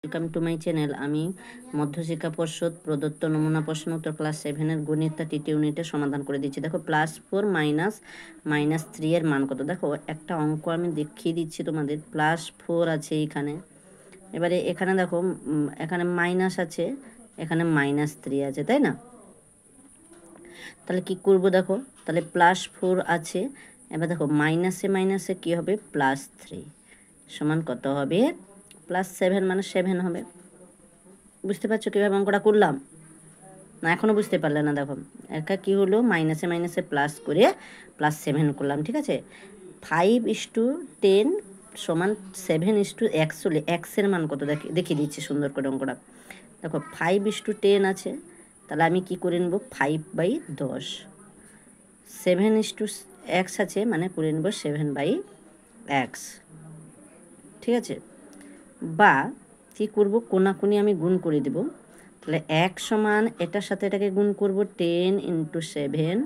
Welcome to my channel. আমি মধ্যশিক্ষা পর্ষদ প্রদত্ত নমুনা প্রশ্ন উত্তর ক্লাস 7-এর গণিত তৃতীয় ইউনিটের সমাধান করে দিচ্ছি। দেখো +4 মাইনাস 3 এর মান কত। দেখো একটা অঙ্ক আমি দেখিয়ে দিচ্ছি তোমাদের। +4 আছে এখানে, এবারে এখানে দেখো এখানে মাইনাস আছে, এখানে -3 আছে, তাই না? তাহলে কি করব দেখো, তাহলে +4 আছে, এবার দেখো মাইনাসে মাইনাসে কী হবে, +3 সমান কত হবে, +7 মানে 7 হবে। বুঝতে পারছো কীভাবে অঙ্কটা করলাম? না এখনও বুঝতে পারলে না? দেখো একটা কী হলো, মাইনাসে মাইনাসে প্লাস করে +7 করলাম, ঠিক আছে। 5:10 সমান 7:x হলে এক্সের মান কত দেখিয়ে দিচ্ছি সুন্দর করে অঙ্কটা। দেখো 5:10 আছে, তাহলে আমি কি করে নেব, 5/10। 7:x আছে মানে করে নেব 7/x, ঠিক আছে। বা কী করব, কোনাকুনি আমি গুণ করে দেব। তাহলে 1 সমান এটার সাথে এটাকে গুণ করব, 10 × 7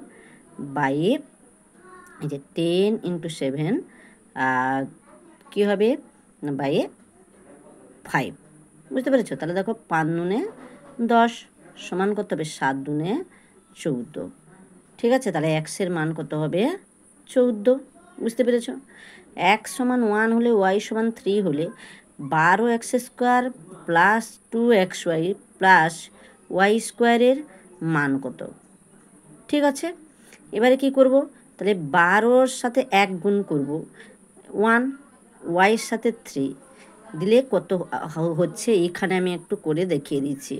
বাই, এই যে 10 × 7 কী হবে, বাই 5। বুঝতে পেরেছো? তাহলে দেখো 5×9 = 10 সমান কত হবে, 7×2 = 14। ঠিক আছে, তাহলে এক্সের মান কত হবে, 14। বুঝতে পেরেছো? x সমান 1 হলে y সমান 3 হলে 12x² + 2xy + y² মান কত? ঠিক আছে, এবারে কি করব, তাহলে 12-র সাথে 1 গুণ করব, 1, y-এর সাথে 3 দিলে কত হচ্ছে, এখানে আমি একটু করে দেখিয়ে দিচ্ছি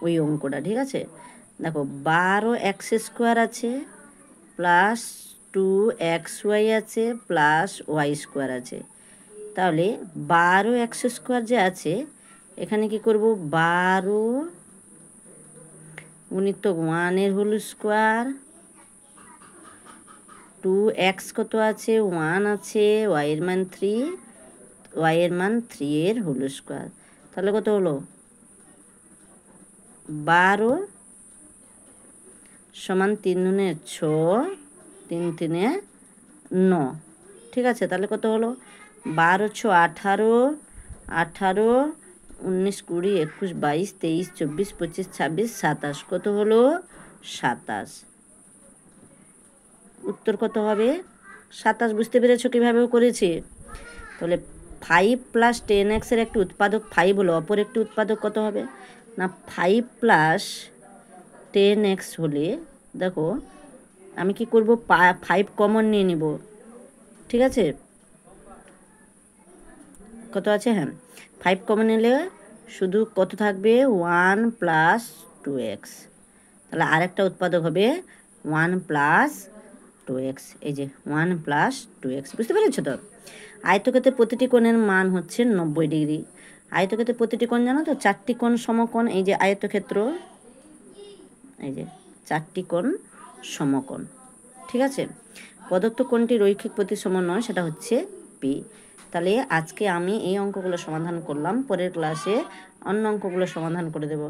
ওই অঙ্কটা, ঠিক আছে। দেখো 12x² আছে প্লাস 2xy আছে প্লাস y² আছে, তাহলে 12x² যে আছে এখানে কি করব, 12 গুণিত 1-এর হোল স্কোয়ার, 2x কত আছে, 1 আছে, y-এর মান 3, y-এর মান 3-এর হোল স্কোয়ার, তাহলে কত হলো, 12 সমান 3×6, 3×3=9। ঠিক আছে, তাহলে কত হলো, 12×6 = 18, 18, 19, 20, 21, 22, 23, 24, 25, 26, 27, কত হলো, 27। উত্তর কত হবে, 27। বুঝতে পেরেছো কীভাবে করেছি? তাহলে 5 + 10x এর একটি উৎপাদক 5 হলো, অপর একটি উৎপাদক কত হবে না, 5 + 10x হলে দেখো আমি কি করব, 5 কমন নিয়ে নিব, ঠিক আছে। কত আছে, হ্যাঁ 5 কমন নিলে শুধু কত থাকবে, 1 + 2x। তাহলে আরেকটা উৎপাদক হবে 1 + 2x, এই যে 1 + 2x। বুঝতে পেরেছো তো? আয়তক্ষেত্রের প্রতিটি কোণের মান হচ্ছে 90 ডিগ্রি। আয়তক্ষেত্রের প্রতিটি কোণ জানো তো, 4টি কোণ সমকোণ, এই যে আয়তক্ষেত্র, এই যে 4টি কোণ সমকোণ, ঠিক আছে। প্রদত্ত কোণটি রৈখিক প্রতিসম নয়, সেটা হচ্ছে P। তাহলে আজকে আমি এই অঙ্কগুলো সমাধান করলাম, পরের ক্লাসে অন্য অঙ্কগুলো সমাধান করে দেব।